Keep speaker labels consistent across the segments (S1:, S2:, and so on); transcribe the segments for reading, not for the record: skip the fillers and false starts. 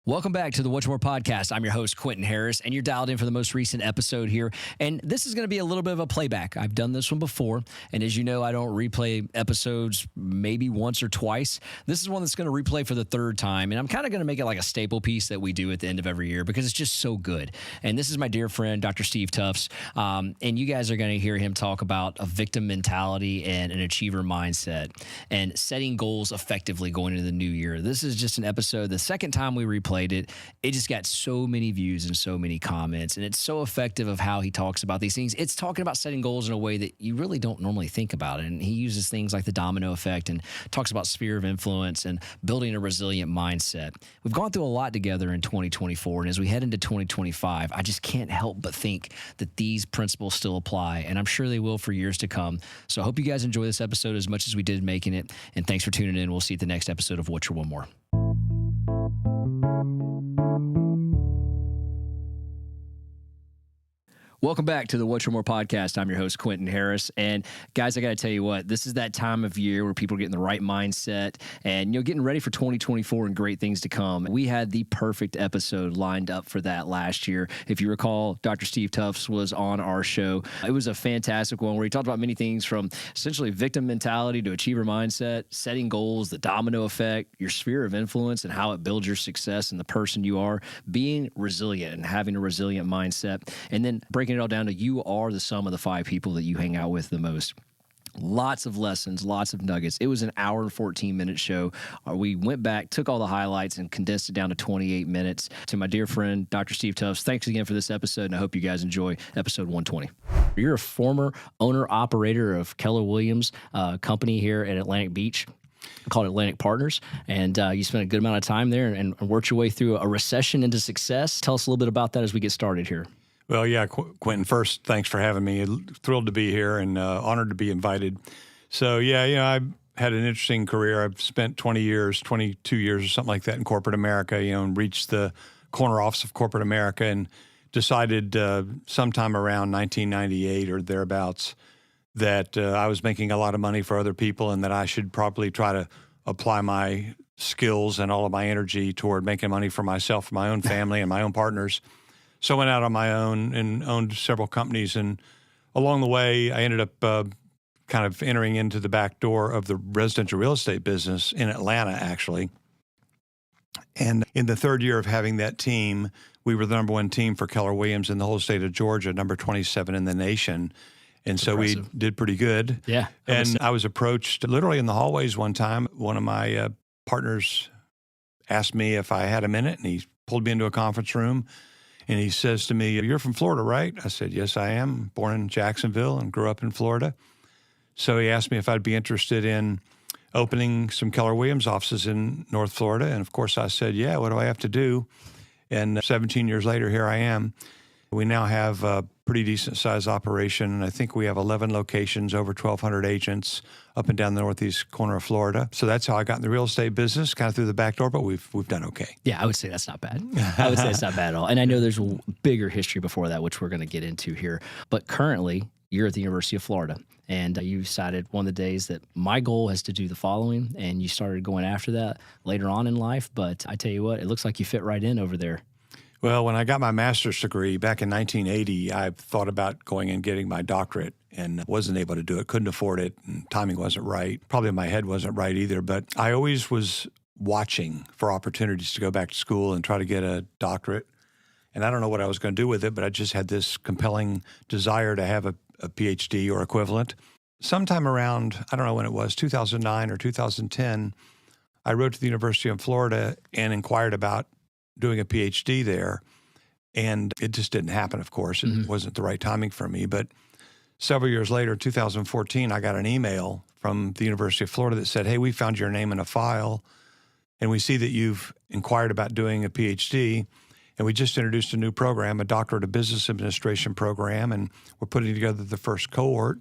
S1: Welcome back to the What's More podcast. I'm your host, Quinton Harris, and you're dialed in for the most recent episode here. And this is going to be a little bit of a playback. I've done this one before, and as you know, I don't replay episodes maybe once or twice. This is one that's going to replay for the third time, and I'm kind of going to make it like a staple piece that we do at the end of every year because it's just so good. And this is my dear friend, Dr. Steve Tufts, and you guys are going to hear him talk about a victim mentality and an achiever mindset and setting goals effectively going into the new year. This is just an episode, the second time we replayed it just got so many views and so many comments, and it's so effective of how he talks about these things. It's talking about setting goals in a way that you really don't normally think about, and he uses things like the domino effect and talks about sphere of influence and building a resilient mindset. We've gone through a lot together in 2024, and as we head into 2025, I just can't help but think that these principles still apply, and I'm sure they will for years to come. So I hope you guys enjoy this episode as much as we did making it, and thanks for tuning in. We'll see you at the next episode of What's Your One More. Welcome back to the What's Your More podcast. I'm your host, Quinton Harris. And guys, I got to tell you what, this is that time of year where people are getting the right mindset and, getting ready for 2024 and great things to come. We had the perfect episode lined up for that last year. If you recall, Dr. Steve Tufts was on our show. It was a fantastic one where he talked about many things from essentially victim mentality to achiever mindset, setting goals, the domino effect, your sphere of influence and how it builds your success and the person you are, being resilient and having a resilient mindset, and then breaking it all down to you are the sum of the 5 people that you hang out with the most. Lots of lessons, lots of nuggets. It was an hour and 14-minute show. We went back, took all the highlights, and condensed it down to 28 minutes. To my dear friend, Dr. Steve Tufts, thanks again for this episode, and I hope you guys enjoy episode 120. You're a former owner-operator of Keller Williams company here at Atlantic Beach, called Atlantic Partners, and you spent a good amount of time there and worked your way through a recession into success. Tell us a little bit about that as we get started here.
S2: Well, yeah, Quinton, first, thanks for having me. Thrilled to be here and honored to be invited. So, I've had an interesting career. I've spent 22 years or something like that in corporate America, and reached the corner office of corporate America and decided sometime around 1998 or thereabouts that I was making a lot of money for other people and that I should probably try to apply my skills and all of my energy toward making money for myself, for my own family, and my own partners. So I went out on my own and owned several companies. And along the way, I ended up kind of entering into the back door of the residential real estate business in Atlanta, actually. And in the third year of having that team, we were the number one team for Keller Williams in the whole state of Georgia, number 27 in the nation. And so
S1: impressive.
S2: We did pretty good.
S1: Yeah.
S2: And I was approached literally in the hallways one time. One of my partners asked me if I had a minute, and he pulled me into a conference room. And he says to me, "You're from Florida, right?" I said, "Yes, I am. Born in Jacksonville and grew up in Florida." So he asked me if I'd be interested in opening some Keller Williams offices in North Florida. And of course I said, "Yeah, what do I have to do?" And 17 years later, here I am. We now have a pretty decent sized operation. And I think we have 11 locations, over 1,200 agents up and down the northeast corner of Florida. So that's how I got in the real estate business, kind of through the back door, but we've done okay.
S1: Yeah, I would say that's not bad. I would say it's not bad at all. And I know there's a bigger history before that, which we're going to get into here. But currently, you're at the University of Florida, and you decided one of the days that my goal is to do the following, and you started going after that later on in life. But I tell you what, it looks like you fit right in over there.
S2: Well, when I got my master's degree back in 1980, I thought about going and getting my doctorate and wasn't able to do it, couldn't afford it, and timing wasn't right. Probably my head wasn't right either, but I always was watching for opportunities to go back to school and try to get a doctorate. And I don't know what I was going to do with it, but I just had this compelling desire to have a PhD or equivalent. Sometime around, I don't know when it was, 2009 or 2010, I wrote to the University of Florida and inquired about doing a PhD there. And it just didn't happen, of course. It wasn't the right timing for me. But several years later, 2014, I got an email from the University of Florida that said, "Hey, we found your name in a file, and we see that you've inquired about doing a PhD, and we just introduced a new program, a Doctorate of Business Administration program, and we're putting together the first cohort.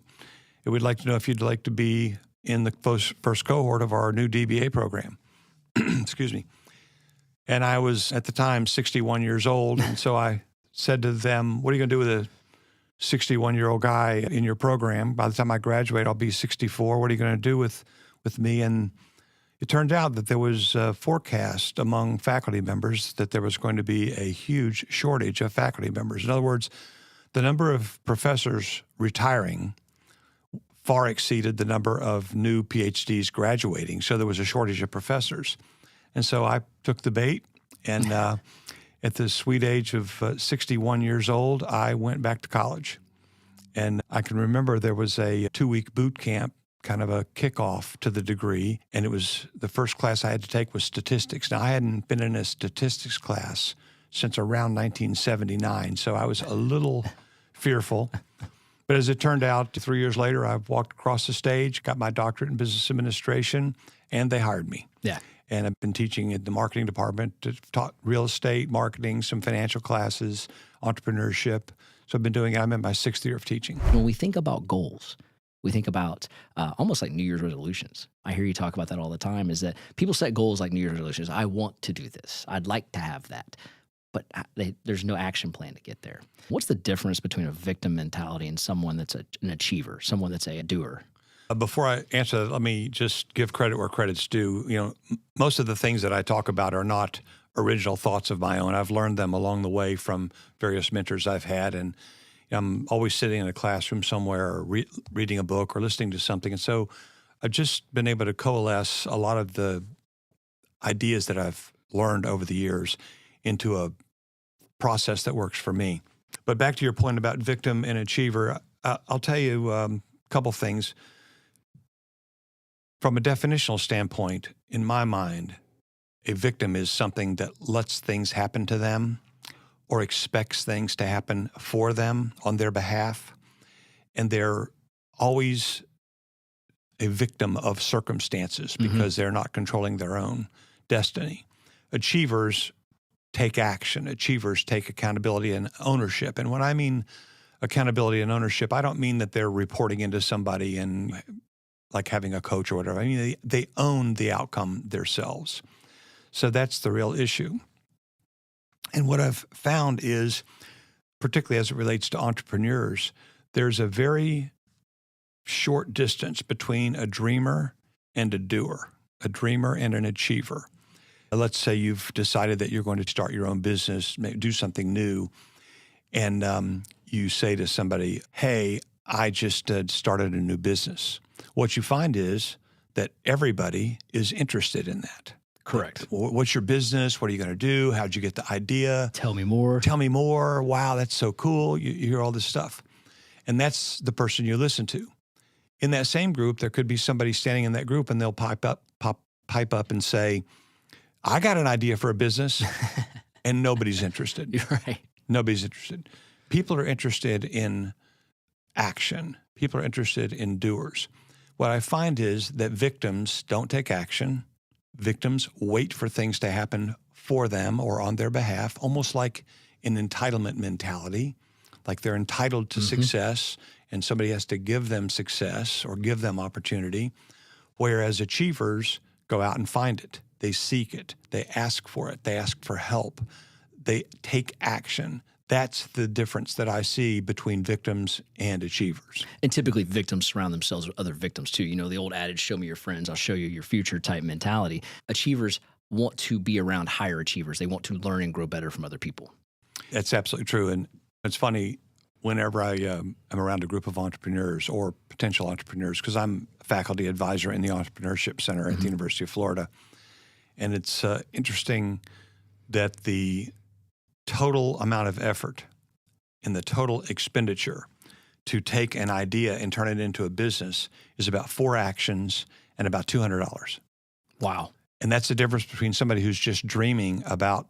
S2: And we'd like to know if you'd like to be in the first cohort of our new DBA program." Excuse me. And I was, at the time, 61 years old. And so I said to them, "What are you going to do with a 61-year-old guy in your program? By the time I graduate, I'll be 64. What are you going to do with me?" And It turned out that there was a forecast among faculty members that there was going to be a huge shortage of faculty members. In other words, the number of professors retiring far exceeded the number of new PhDs graduating, so there was a shortage of professors. And so I took the bait, and at the sweet age of 61 years old, I went back to college. And I can remember there was a 2-week boot camp, kind of a kickoff to the degree, and it was the first class I had to take was statistics. Now, I hadn't been in a statistics class since around 1979, so I was a little fearful. But as it turned out, 3 years later, I walked across the stage, got my doctorate in business administration, and they hired me.
S1: Yeah.
S2: And I've been teaching in the marketing department, taught real estate, marketing, some financial classes, entrepreneurship. So I've been doing it. I'm in my 6th year of teaching.
S1: When we think about goals, we think about almost like New Year's resolutions. I hear you talk about that all the time, is that people set goals like New Year's resolutions. I want to do this. I'd like to have that. But there's no action plan to get there. What's the difference between a victim mentality and someone that's an achiever, someone that's a doer?
S2: Before I answer that, let me just give credit where credit's due. Most of the things that I talk about are not original thoughts of my own. I've learned them along the way from various mentors I've had, and I'm always sitting in a classroom somewhere or reading a book or listening to something. And so I've just been able to coalesce a lot of the ideas that I've learned over the years into a process that works for me. But back to your point about victim and achiever, I'll tell you a couple things. From a definitional standpoint, in my mind, a victim is something that lets things happen to them or expects things to happen for them on their behalf, and they're always a victim of circumstances because they're not controlling their own destiny. Achievers take action. Achievers take accountability and ownership. And when I mean accountability and ownership, I don't mean that they're reporting into somebody and like having a coach or whatever. I mean, they own the outcome themselves. So that's the real issue. And what I've found is, particularly as it relates to entrepreneurs, there's a very short distance between a dreamer and a doer, a dreamer and an achiever. Let's say you've decided that you're going to start your own business, do something new, and you say to somebody, hey, I just started a new business. What you find is that everybody is interested in that.
S1: Correct.
S2: What's your business? What are you going to do? How'd you get the idea?
S1: Tell me more.
S2: Tell me more. Wow, that's so cool. You hear all this stuff. And that's the person you listen to. In that same group, there could be somebody standing in that group and they'll pipe up and say, I got an idea for a business, and nobody's interested.
S1: You're right.
S2: Nobody's interested. People are interested in action. People are interested in doers. What I find is that victims don't take action. Victims wait for things to happen for them or on their behalf, almost like an entitlement mentality, like they're entitled to success and somebody has to give them success or give them opportunity, whereas achievers go out and find it. They seek it. They ask for it. They ask for help. They take action. That's the difference that I see between victims and achievers.
S1: And typically victims surround themselves with other victims too. You know, the old adage, show me your friends, I'll show you your future type mentality. Achievers want to be around higher achievers. They want to learn and grow better from other people.
S2: That's absolutely true. And it's funny, whenever I am around a group of entrepreneurs or potential entrepreneurs, because I'm a faculty advisor in the Entrepreneurship Center at the University of Florida. And it's interesting that the total amount of effort and the total expenditure to take an idea and turn it into a business is about 4 actions and about $200.
S1: Wow.
S2: And that's the difference between somebody who's just dreaming about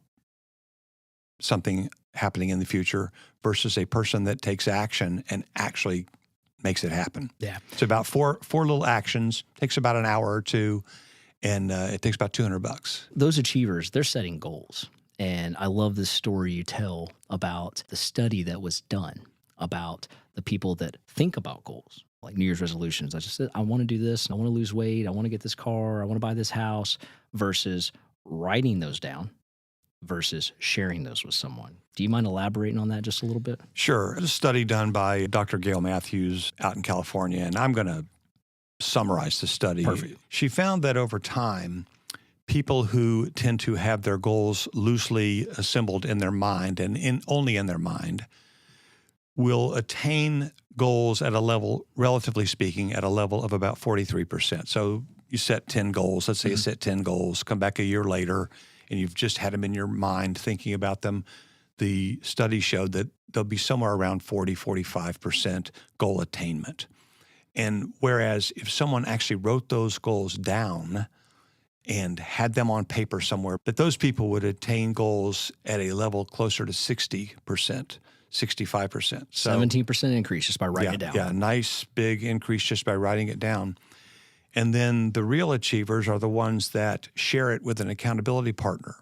S2: something happening in the future versus a person that takes action and actually makes it happen.
S1: Yeah.
S2: It's about four little actions, takes about an hour or two, and it takes about $200.
S1: Those achievers, they're setting goals. And I love this story you tell about the study that was done about the people that think about goals, like New Year's resolutions. I just said, I want to do this. I want to lose weight. I want to get this car. I want to buy this house, versus writing those down versus sharing those with someone. Do you mind elaborating on that just a little bit?
S2: Sure. It's a study done by Dr. Gail Matthews out in California, and I'm going to summarize the study.
S1: Perfect.
S2: She found that over time, people who tend to have their goals loosely assembled in their mind and only in their mind will attain goals at a level, relatively speaking, at a level of about 43%. So you set 10 goals. Let's say you set 10 goals, come back a year later, and you've just had them in your mind thinking about them. The study showed that there'll be somewhere around 45% goal attainment. And whereas if someone actually wrote those goals down and had them on paper somewhere, that those people would attain goals at a level closer to 60%, 65%. So
S1: 17% increase just by writing it down.
S2: Yeah, nice big increase just by writing it down. And then the real achievers are the ones that share it with an accountability partner.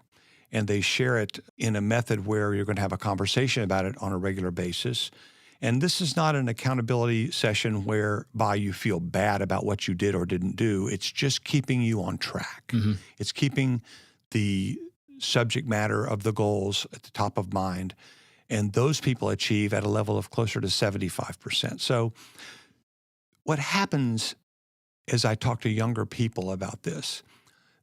S2: And they share it in a method where you're going to have a conversation about it on a regular basis. And this is not an accountability session whereby you feel bad about what you did or didn't do. It's just keeping you on track. It's keeping the subject matter of the goals at the top of mind. And those people achieve at a level of closer to 75%. So what happens as I talk to younger people about this,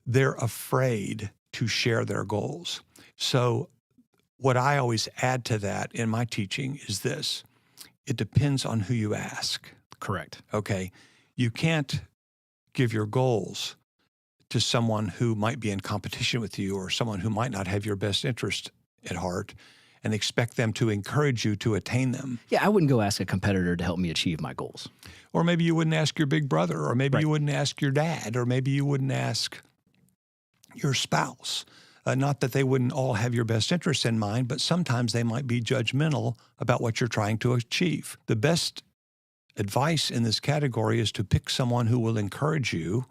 S2: they're afraid to share their goals. So what I always add to that in my teaching is this. It depends on who you ask.
S1: Correct.
S2: Okay. You can't give your goals to someone who might be in competition with you or someone who might not have your best interest at heart and expect them to encourage you to attain them.
S1: Yeah, I wouldn't go ask a competitor to help me achieve my goals.
S2: Or maybe you wouldn't ask your big brother, or maybe you wouldn't ask your dad, or maybe you wouldn't ask your spouse. Not that they wouldn't all have your best interests in mind, but sometimes they might be judgmental about what you're trying to achieve. The best advice in this category is to pick someone who will encourage you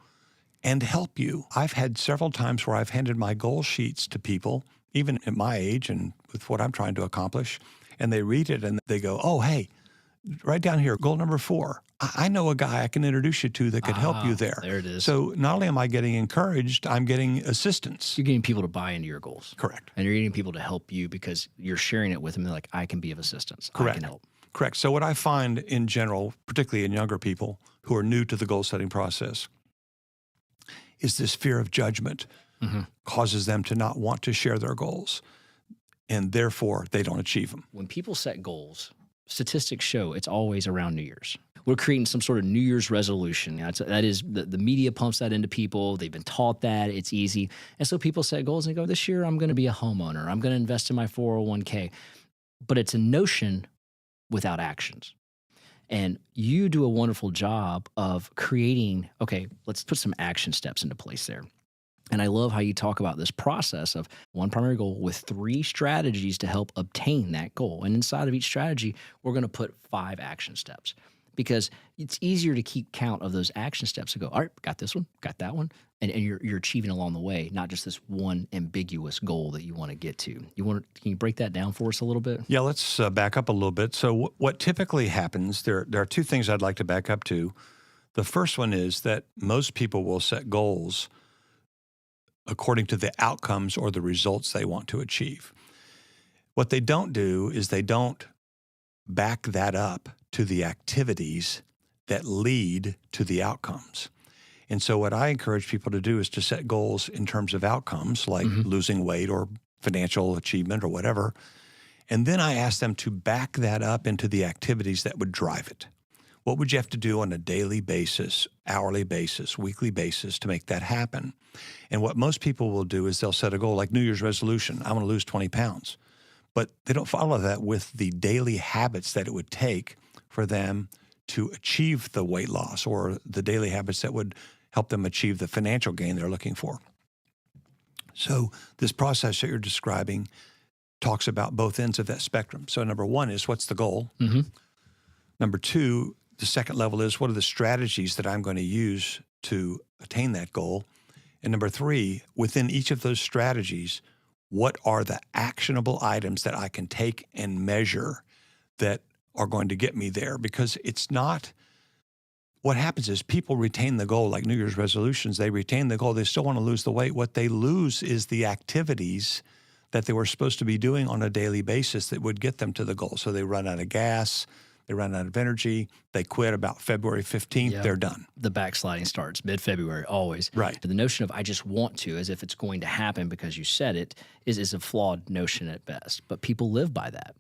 S2: and help you. I've had several times where I've handed my goal sheets to people, even at my age and with what I'm trying to accomplish, and they read it and they go, oh, hey, right down here, goal number 4. I know a guy I can introduce you to that could help you there.
S1: There it is.
S2: So not only am I getting encouraged, I'm getting assistance.
S1: You're getting people to buy into your goals.
S2: Correct.
S1: And you're getting people to help you because you're sharing it with them. They're like, I can be of assistance.
S2: Correct.
S1: I can help.
S2: Correct. So what I find in general, particularly in younger people who are new to the goal setting process, is this fear of judgment causes them to not want to share their goals, and therefore they don't achieve them.
S1: When people set goals, statistics show it's always around New Year's. We're creating some sort of New Year's resolution. That is, the media pumps that into people. They've been taught that. It's easy. And so people set goals and go, this year I'm going to be a homeowner. I'm going to invest in my 401k. But it's a notion without actions. And you do a wonderful job of creating, okay, let's put some action steps into place there. And I love how you talk about this process of one primary goal with 3 strategies to help obtain that goal. And inside of each strategy, we're going to put 5 action steps because it's easier to keep count of those action steps and go, all right, got this one, got that one. And you're achieving along the way, not just this one ambiguous goal that you want to get to. Can you break that down for us a little bit?
S2: Yeah, let's back up a little bit. So what typically happens, there are 2 things I'd like to back up to. The first one is that most people will set goals according to the outcomes or the results they want to achieve. What they don't do is they don't back that up to the activities that lead to the outcomes. And so what I encourage people to do is to set goals in terms of outcomes, like losing weight or financial achievement or whatever. And then I ask them to back that up into the activities that would drive it. What would you have to do on a daily basis, hourly basis, weekly basis to make that happen? And what most people will do is they'll set a goal like New Year's resolution, I want to lose 20 pounds. But they don't follow that with the daily habits that it would take for them to achieve the weight loss or the daily habits that would help them achieve the financial gain they're looking for. So this process that you're describing talks about both ends of that spectrum. So number 1 is what's the goal? Number 2, the second level is what are the strategies that I'm going to use to attain that goal? And number 3, within each of those strategies, what are the actionable items that I can take and measure that are going to get me there? Because it's not, what happens is people retain the goal, like New Year's resolutions, they retain the goal, they still want to lose the weight. What they lose is the activities that they were supposed to be doing on a daily basis that would get them to the goal. So they run out of gas, they run out of energy, they quit about February 15th,
S1: Yeah.
S2: they're done.
S1: The backsliding starts mid-February, always.
S2: Right.
S1: The notion of I just want to, as if it's going to happen because you said it, is a flawed notion at best. But people live by that.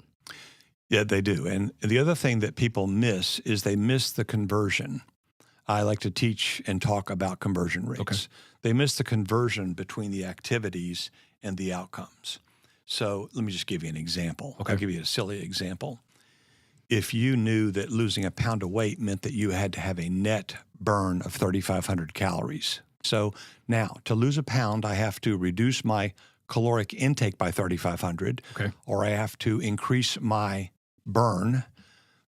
S2: Yeah, they do. And the other thing that people miss is they miss the conversion. I like to teach and talk about conversion rates.
S1: Okay.
S2: They miss the conversion between the activities and the outcomes. So let me just give you an example.
S1: Okay.
S2: I'll give you a silly example. If you knew that losing a pound of weight meant that you had to have a net burn of 3,500 calories. So now to lose a pound, I have to reduce my caloric intake by 3,500,
S1: Okay.
S2: or I have to increase my burn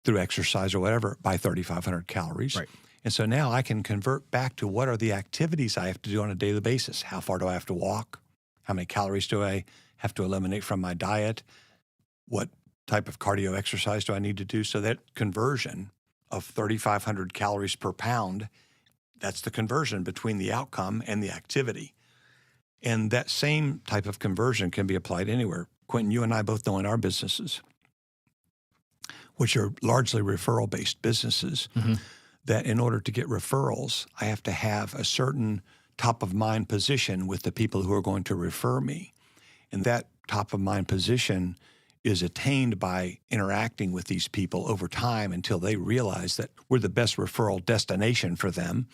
S2: through exercise or whatever by 3,500 calories.
S1: Right.
S2: And so now I can convert back to what are the activities I have to do on a daily basis. How far do I have to walk? How many calories do I have to eliminate from my diet? What type of cardio exercise do I need to do? So that conversion of 3,500 calories per pound, that's the conversion between the outcome and the activity. And that same type of conversion can be applied anywhere. Quinton, you and I both know in our businesses, which are largely referral-based businesses, that in order to get referrals, I have to have a certain top-of-mind position with the people who are going to refer me. And that top-of-mind position is attained by interacting with these people over time until they realize that we're the best referral destination for them.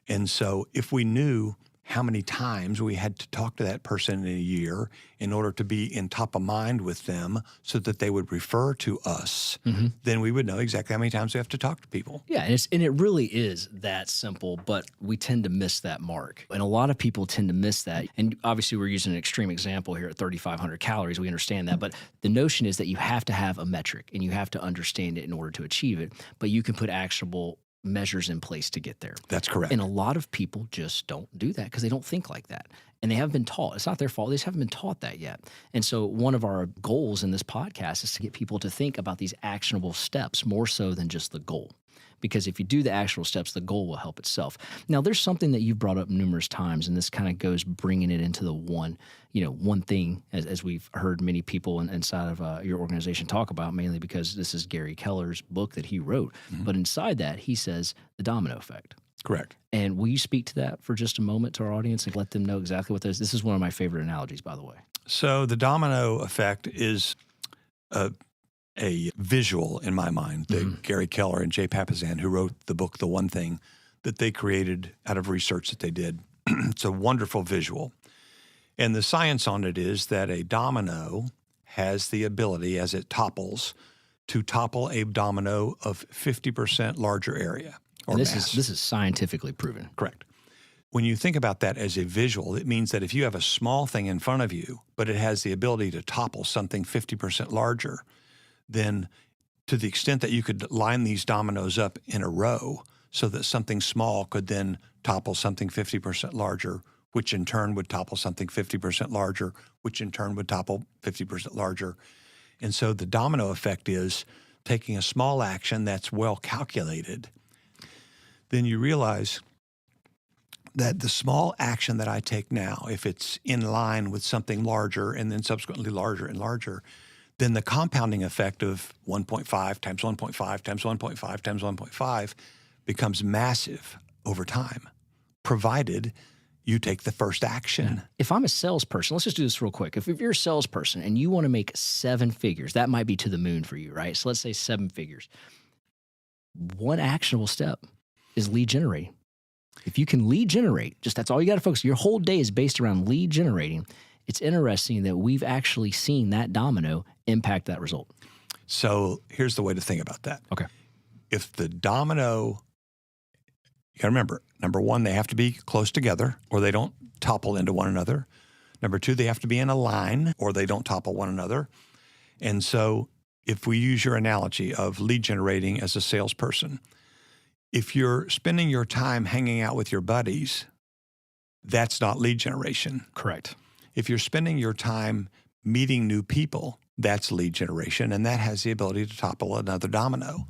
S2: And so if we knew how many times we had to talk to that person in a year in order to be in top of mind with them so that they would refer to us, then we would know exactly how many times we have to talk to people.
S1: Yeah, and it really is that simple, but we tend to miss that mark. And a lot of people tend to miss that. And obviously we're using an extreme example here at 3,500 calories. We understand that. But the notion is that you have to have a metric and you have to understand it in order to achieve it. But you can put actionable measures in place to get there.
S2: That's correct.
S1: And a lot of people just don't do that because they don't think like that. And they haven't been taught. It's not their fault. They just haven't been taught that yet. And so one of our goals in this podcast is to get people to think about these actionable steps more so than just the goal. Because if you do the actual steps, the goal will help itself. Now, there's something that you've brought up numerous times, and this kind of goes bringing it into the one thing, as we've heard many people inside of your organization talk about, mainly because this is Gary Keller's book that he wrote. But inside that, he says the domino effect.
S2: Correct.
S1: And will you speak to that for just a moment to our audience and let them know exactly what this is? One of my favorite analogies, by the way.
S2: So the domino effect is a visual in my mind that Gary Keller and Jay Papasan, who wrote the book, The One Thing, that they created out of research that they did. It's a wonderful visual. And the science on it is that a domino has the ability, as it topples, to topple a domino of 50% larger area or
S1: And
S2: mass.
S1: this is scientifically proven.
S2: Correct. When you think about that as a visual, it means that if you have a small thing in front of you, but it has the ability to topple something 50% larger, then to the extent that you could line these dominoes up in a row so that something small could then topple something 50% larger, which in turn would topple something 50% larger, which in turn would topple 50% larger. And so the domino effect is taking a small action that's well calculated. Then you realize that the small action that I take now, if it's in line with something larger and then subsequently larger and larger, then the compounding effect of 1.5 times 1.5 times 1.5 times 1.5 becomes massive over time, provided you take the first action.
S1: If I'm a salesperson, let's just do this real quick. If you're a salesperson and you want to make 7 figures, that might be to the moon for you, right? So let's say 7 figures. One actionable step is lead generating. If you can lead generate, just that's all you got to focus. Your whole day is based around lead generating. It's interesting that we've actually seen that domino impact that result.
S2: So here's the way to think about that.
S1: Okay.
S2: If the domino, you got to remember, number one, they have to be close together or they don't topple into one another. Number two, they have to be in a line or they don't topple one another. And so if we use your analogy of lead generating as a salesperson, if you're spending your time hanging out with your buddies, that's not lead generation.
S1: Correct.
S2: If you're spending your time meeting new people, that's lead generation, and that has the ability to topple another domino.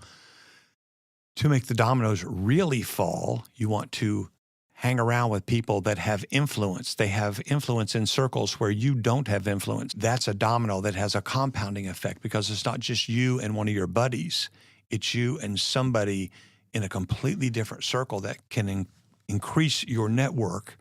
S2: To make the dominoes really fall, you want to hang around with people that have influence. They have influence in circles where you don't have influence. That's a domino that has a compounding effect because it's not just you and one of your buddies. It's you and somebody in a completely different circle that can increase your network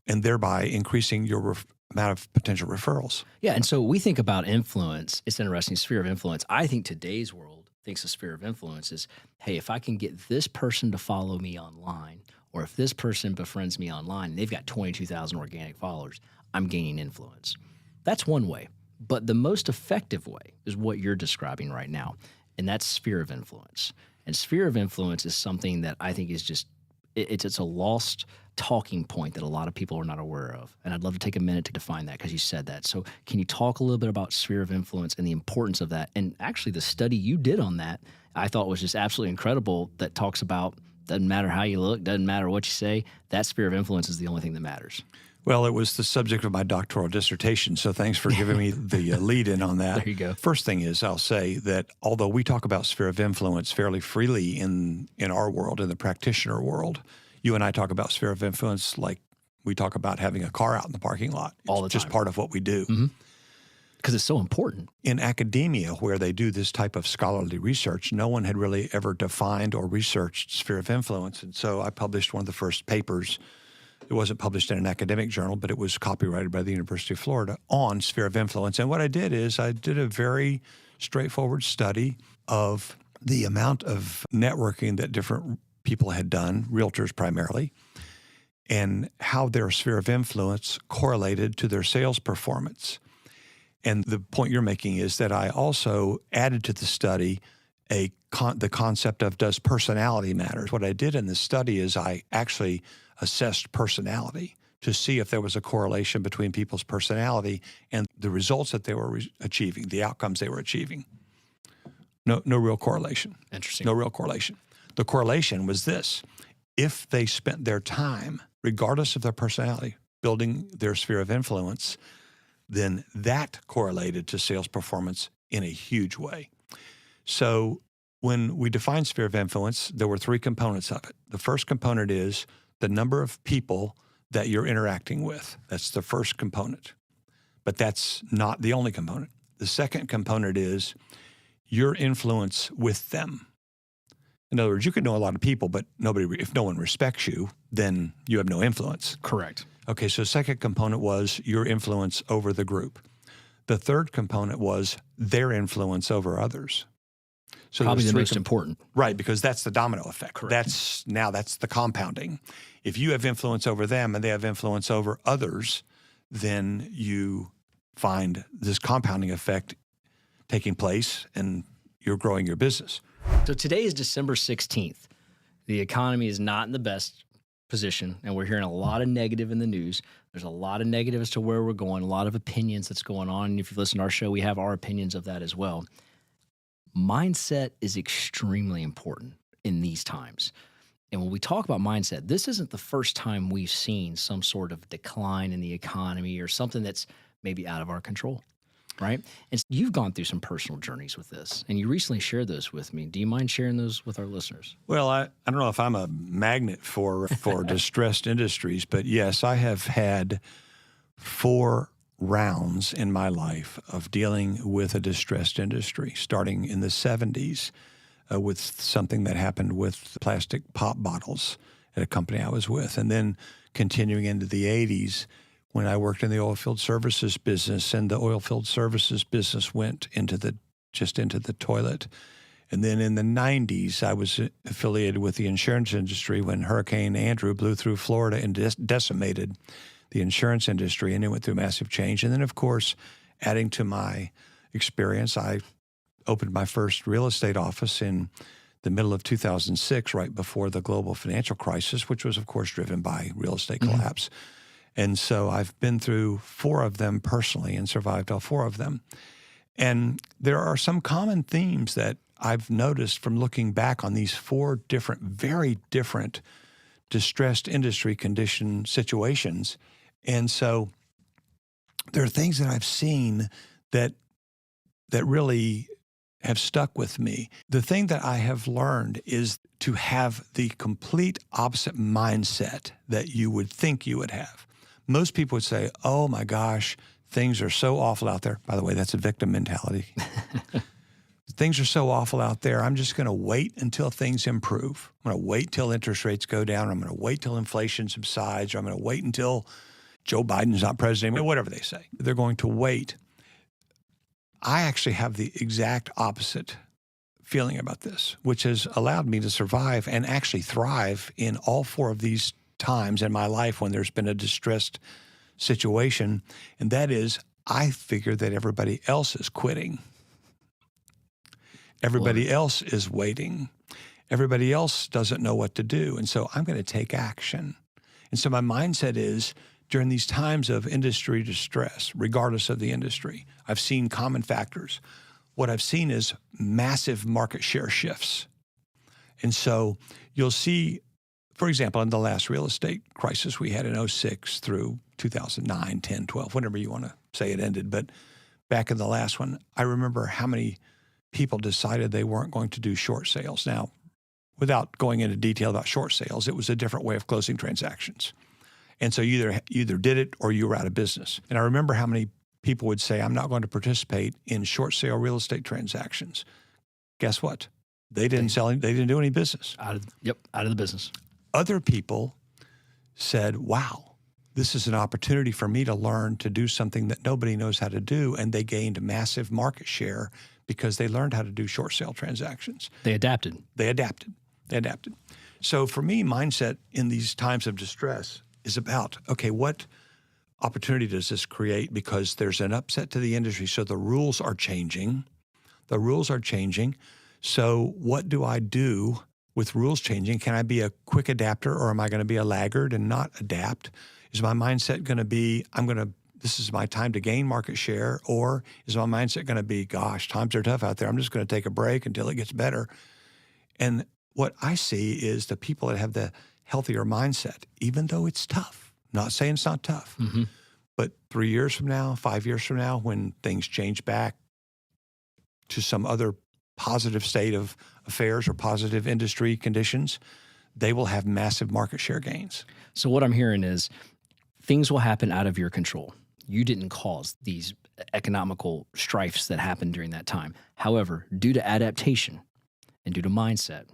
S2: and thereby increasing your amount of potential referrals.
S1: Yeah. And so we think about influence. It's an interesting sphere of influence. I think today's world thinks a sphere of influence is, hey, if I can get this person to follow me online, or if this person befriends me online and they've got 22,000 organic followers, I'm gaining influence. That's one way. But the most effective way is what you're describing right now, and that's sphere of influence. And sphere of influence is something that I think is just, it's a lost talking point that a lot of people are not aware of. And I'd love to take a minute to define that because you said that. So can you talk a little bit about sphere of influence and the importance of that? And actually the study you did on that, I thought was just absolutely incredible, that talks about doesn't matter how you look, doesn't matter what you say, that sphere of influence is the only thing that matters.
S2: Well, it was the subject of my doctoral dissertation, so thanks for giving me the lead in on that.
S1: There you go.
S2: First thing is, I'll say that although we talk about sphere of influence fairly freely in our world, in the practitioner world, you and I talk about sphere of influence like we talk about having a car out in the parking lot. It's
S1: all the time.
S2: Just part of what we do.
S1: Mm-hmm. Because it's so important.
S2: In academia, where they do this type of scholarly research, no one had really ever defined or researched sphere of influence. And so I published one of the first papers. It wasn't published in an academic journal, but it was copyrighted by the University of Florida on sphere of influence. And what I did is I did a very straightforward study of the amount of networking that different people had done, realtors primarily, and how their sphere of influence correlated to their sales performance. And the point you're making is that I also added to the study the concept of, does personality matter? What I did in this study is I actually assessed personality to see if there was a correlation between people's personality and the results that they were achieving, the outcomes they were achieving. No real correlation.
S1: Interesting.
S2: No real correlation. The correlation was this: if they spent their time, regardless of their personality, building their sphere of influence, then that correlated to sales performance in a huge way. So when we define sphere of influence, there were three components of it. The first component is the number of people that you're interacting with. That's the first component. But that's not the only component. The second component is your influence with them. In other words, you could know a lot of people, but if no one respects you, then you have no influence.
S1: Correct.
S2: Okay, so the second component was your influence over the group. The third component was their influence over others. So
S1: probably the most important.
S2: Right, because that's the domino effect.
S1: Correct.
S2: That's the compounding. If you have influence over them and they have influence over others, then you find this compounding effect taking place and you're growing your business.
S1: So today is December 16th. The economy is not in the best position, and we're hearing a lot of negative in the news. There's a lot of negative as to where we're going, a lot of opinions that's going on. And if you listen to our show, we have our opinions of that as well. Mindset is extremely important in these times. And when we talk about mindset, this isn't the first time we've seen some sort of decline in the economy or something that's maybe out of our control, right? And you've gone through some personal journeys with this, and you recently shared those with me. Do you mind sharing those with our listeners?
S2: Well, I don't know if I'm a magnet for distressed industries, but yes, I have had 4 rounds in my life of dealing with a distressed industry, starting in the 70s with something that happened with plastic pop bottles at a company I was with, and then continuing into the 80s when I worked in the oilfield services business, and the oilfield services business went into the toilet. And then in the 90s, I was affiliated with the insurance industry when Hurricane Andrew blew through Florida and decimated the insurance industry, and it went through massive change. And then, of course, adding to my experience, I opened my first real estate office in the middle of 2006, right before the global financial crisis, which was, of course, driven by real estate collapse. And so I've been through 4 of them personally and survived all 4 of them. And there are some common themes that I've noticed from looking back on these 4 different, very different distressed industry condition situations. And so there are things that I've seen that really have stuck with me. The thing that I have learned is to have the complete opposite mindset that you would think you would have. Most people would say, oh my gosh, things are so awful out there. By the way, that's a victim mentality. things are so awful out there. I'm just going to wait until things improve. I'm going to wait till interest rates go down. I'm going to wait till inflation subsides. Or I'm going to wait until Joe Biden's not president, or whatever they say. They're going to wait. I actually have the exact opposite feeling about this, which has allowed me to survive and actually thrive in all four of these times in my life when there's been a distressed situation. And that is, I figure that everybody else is quitting. Everybody else is waiting. Everybody else doesn't know what to do. And so I'm going to take action. And so my mindset is, during these times of industry distress, regardless of the industry, I've seen common factors. What I've seen is massive market share shifts. And so you'll see, for example, in the last real estate crisis we had in 2006 through 2009, 10, 12, whenever you want to say it ended. But back in the last one, I remember how many people decided they weren't going to do short sales. Now, without going into detail about short sales, it was a different way of closing transactions. And so you either did it or you were out of business. And I remember how many people would say, I'm not going to participate in short sale real estate transactions. Guess what? They didn't sell any, they didn't do any business.
S1: Out of the business.
S2: Other people said, wow, this is an opportunity for me to learn to do something that nobody knows how to do. And they gained massive market share because they learned how to do short sale transactions.
S1: They adapted.
S2: So for me, mindset in these times of distress is about, okay, what opportunity does this create? Because there's an upset to the industry. So the rules are changing. So what do I do with rules changing? Can I be a quick adapter, or am I going to be a laggard and not adapt? Is my mindset going to be, this is my time to gain market share? Or is my mindset going to be, gosh, times are tough out there. I'm just going to take a break until it gets better. And what I see is the people that have the healthier mindset, even though it's tough. Not saying it's not tough, but 3 years from now, 5 years from now, when things change back to some other positive state of affairs or positive industry conditions, they will have massive market share gains.
S1: So what I'm hearing is things will happen out of your control. You didn't cause these economical strifes that happened during that time. However, due to adaptation and due to mindset,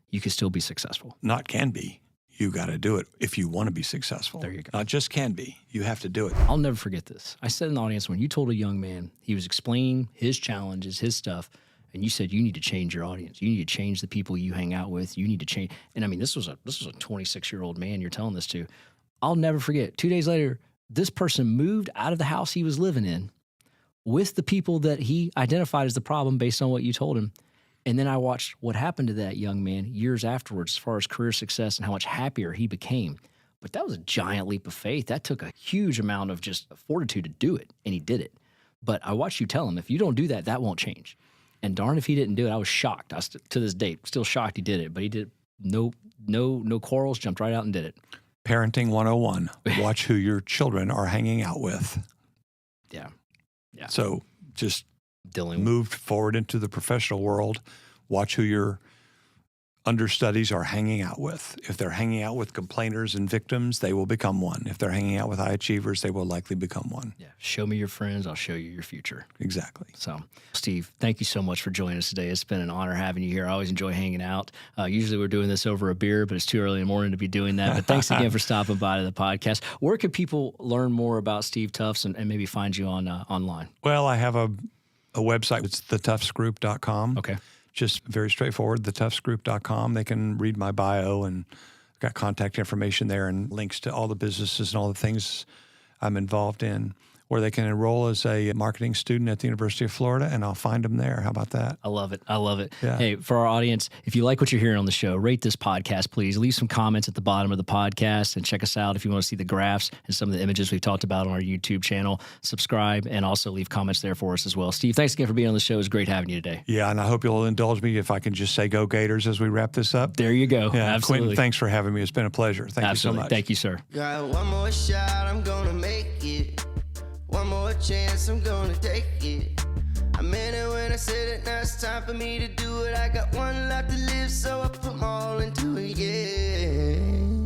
S1: you can still be successful.
S2: Not can be. You got to do it if you want to be successful.
S1: There you go.
S2: Not just can be. You have to do it.
S1: I'll never forget this. I said in the audience when you told a young man, he was explaining his challenges, his stuff, and you said you need to change your audience. You need to change the people you hang out with. You need to change. And I mean, this was a 26-year-old man you're telling this to. I'll never forget. 2 days later, this person moved out of the house he was living in with the people that he identified as the problem based on what you told him. And then I watched what happened to that young man years afterwards as far as career success and how much happier he became. But that was a giant leap of faith. That took a huge amount of just fortitude to do it, and he did it. But I watched you tell him, if you don't do that, that won't change. And darn if he didn't do it. I was shocked. To this date, still shocked he did it. But he did no quarrels, jumped right out and did it.
S2: Parenting 101. Watch who your children are hanging out with.
S1: Yeah.
S2: So just moved forward into the professional world. Watch who your understudies are hanging out with. If they're hanging out with complainers and victims, they will become one. If they're hanging out with high achievers, they will likely become one.
S1: Yeah. Show me your friends. I'll show you your future.
S2: Exactly.
S1: So, Steve, thank you so much for joining us today. It's been an honor having you here. I always enjoy hanging out. Usually we're doing this over a beer, but it's too early in the morning to be doing that. But thanks again for stopping by to the podcast. Where can people learn more about Steve Tufts and maybe find you on online?
S2: Well, I have a website. It's thetuftsgroup.com.
S1: Okay.
S2: Just very straightforward, thetuftsgroup.com. They can read my bio, and I've got contact information there and links to all the businesses and all the things I'm involved in, where they can enroll as a marketing student at the University of Florida, and I'll find them there. How about that?
S1: I love it.
S2: Yeah.
S1: Hey, for our audience, if you like what you're hearing on the show, rate this podcast, please. Leave some comments at the bottom of the podcast and check us out if you want to see the graphs and some of the images we've talked about on our YouTube channel. Subscribe and also leave comments there for us as well. Steve, thanks again for being on the show. It was great having you today.
S2: Yeah, and I hope you'll indulge me if I can just say go Gators as we wrap this up.
S1: There you go.
S2: Yeah,
S1: absolutely.
S2: Quinton, thanks for having me. It's been a pleasure. Thank you so much.
S1: Thank you, sir.
S3: Got one more shot, I'm gonna make it. One more chance, I'm gonna take it. I meant it when I said it, now it's time for me to do it. I got one life to live, so I put my all into it, yeah.